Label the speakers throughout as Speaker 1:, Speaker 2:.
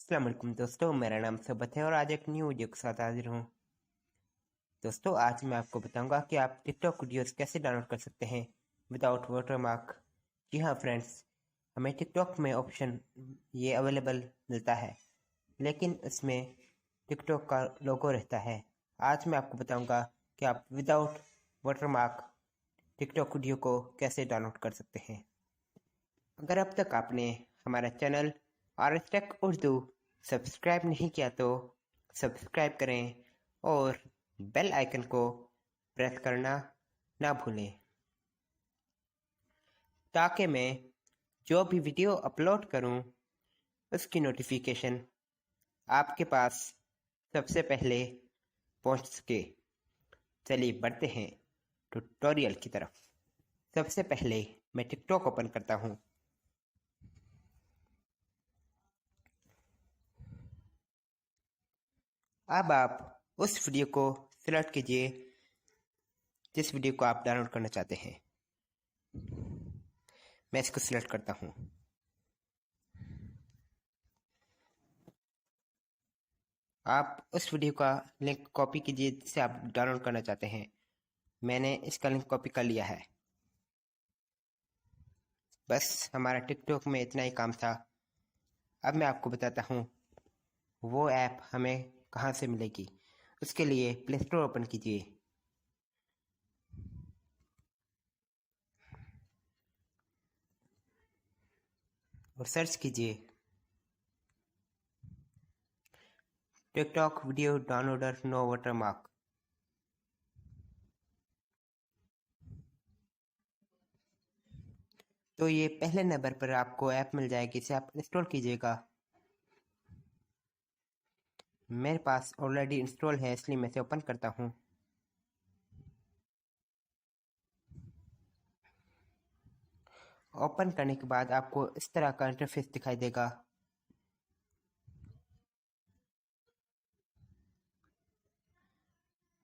Speaker 1: अस्सलाम वालेकुम दोस्तों, मेरा नाम सबत है और आज एक न्यू वीडियो के साथ हाजिर हूँ। दोस्तों, आज मैं आपको बताऊंगा कि आप टिकटॉक वीडियोस कैसे डाउनलोड कर सकते हैं विदाउट वाटरमार्क। जी हाँ फ्रेंड्स, हमें टिकटॉक में ऑप्शन ये अवेलेबल मिलता है, लेकिन इसमें टिकटॉक का लोगो रहता है। आज मैं आपको बताऊंगा कि आप विदाउट वाटरमार्क टिकटॉक वीडियो को कैसे डाउनलोड कर सकते हैं। अगर अब तक आपने हमारा channel RS tech Urdu subscribe नहीं किया तो सब्सक्राइब करें और बेल आइकन को प्रेस करना ना भूलें, ताकि मैं जो भी वीडियो अपलोड करूं उसकी नोटिफिकेशन आपके पास सबसे पहले पहुंच सके। चलिए बढ़ते हैं ट्यूटोरियल की तरफ। सबसे पहले मैं टिकटॉक ओपन करता हूं। अब आप उस वीडियो को सिलेक्ट कीजिए जिस वीडियो को आप डाउनलोड करना चाहते हैं। मैं इसको सिलेक्ट करता हूँ। आप उस वीडियो का लिंक कॉपी कीजिए जिसे आप डाउनलोड करना चाहते हैं। मैंने इसका लिंक कॉपी कर लिया है। बस हमारा टिकटॉक में इतना ही काम था। अब मैं आपको बताता हूँ वो ऐप हमें कहाँ से मिलेगी। उसके लिए प्ले स्टोर ओपन कीजिए और सर्च कीजिए TikTok video downloader no watermark. तो ये पहले नंबर पर आपको ऐप मिल जाएगी, इसे आप इंस्टॉल कीजिएगा। मेरे पास ऑलरेडी इंस्टॉल है, इसलिए मैं इसे ओपन करता हूँ। ओपन करने के बाद आपको इस तरह का इंटरफेस दिखाई देगा।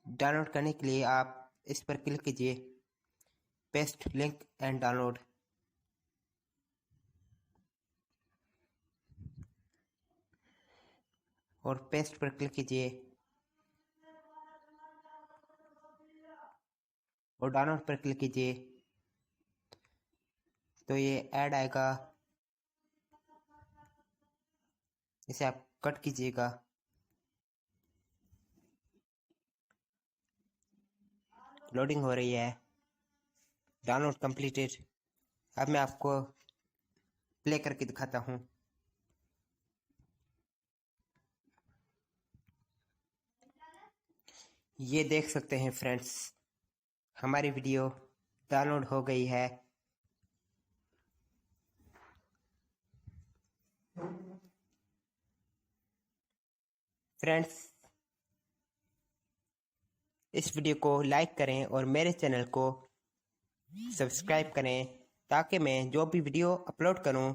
Speaker 1: डाउनलोड करने के लिए आप इस पर क्लिक कीजिए, पेस्ट लिंक एंड डाउनलोड। और पेस्ट पर क्लिक कीजिए और डाउनलोड पर क्लिक कीजिए। तो ये ऐड आएगा, इसे आप कट कीजिएगा। लोडिंग हो रही है। Download completed. अब मैं आपको प्ले करके दिखाता हूँ। ये देख सकते हैं फ्रेंड्स, हमारी वीडियो डाउनलोड हो गई है। फ्रेंड्स, इस वीडियो को लाइक करें और मेरे चैनल को सब्सक्राइब करें, ताकि मैं जो भी वीडियो अपलोड करूं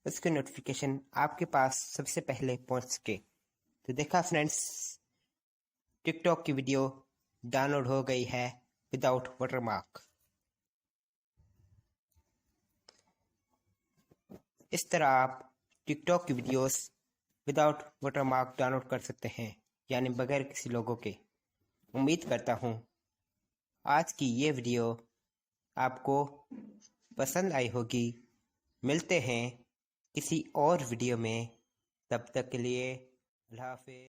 Speaker 1: उसकी नोटिफिकेशन आपके पास सबसे पहले पहुंच सके। तो देखा फ्रेंड्स, टिकटॉक की वीडियो डाउनलोड हो गई है विदाउट वाटरमार्क। इस तरह आप टिकटॉक की वीडियोस विदाउट वाटरमार्क डाउनलोड कर सकते हैं, यानी बगैर किसी लोगो के। उम्मीद करता हूँ आज की ये वीडियो आपको पसंद आई होगी। मिलते हैं किसी और वीडियो में, तब तक के लिए अल्लाह हाफिज़।